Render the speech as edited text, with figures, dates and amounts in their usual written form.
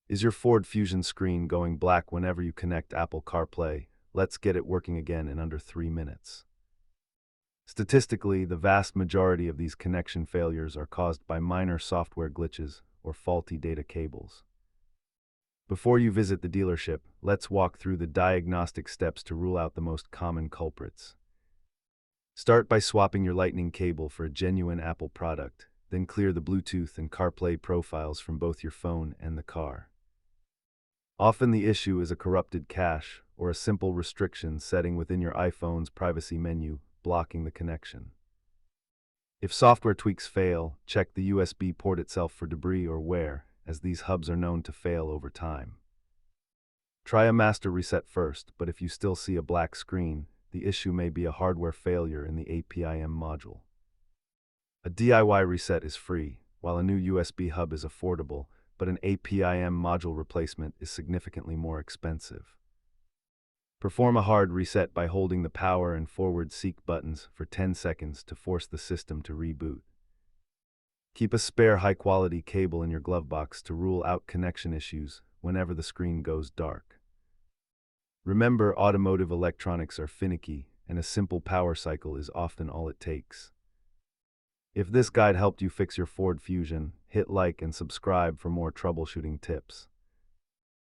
Is your Ford Fusion screen going black whenever you connect Apple CarPlay? Let's get it working again in under 3 minutes. Statistically, the vast majority of these connection failures are caused by minor software glitches or faulty data cables. Before you visit the dealership, let's walk through the diagnostic steps to rule out the most common culprits. Start by swapping your Lightning cable for a genuine Apple product, then clear the Bluetooth and CarPlay profiles from both your phone and the car. Often the issue is a corrupted cache or a simple restriction setting within your iPhone's privacy menu, blocking the connection. If software tweaks fail, check the USB port itself for debris or wear, as these hubs are known to fail over time. Try a master reset first, but if you still see a black screen, the issue may be a hardware failure in the APIM module. A DIY reset is free, while a new USB hub is affordable, but an APIM module replacement is significantly more expensive. Perform a hard reset by holding the power and forward seek buttons for 10 seconds to force the system to reboot. Keep a spare high-quality cable in your glove box to rule out connection issues whenever the screen goes dark. Remember, automotive electronics are finicky, and a simple power cycle is often all it takes. If this guide helped you fix your Ford Fusion, hit like and subscribe for more troubleshooting tips.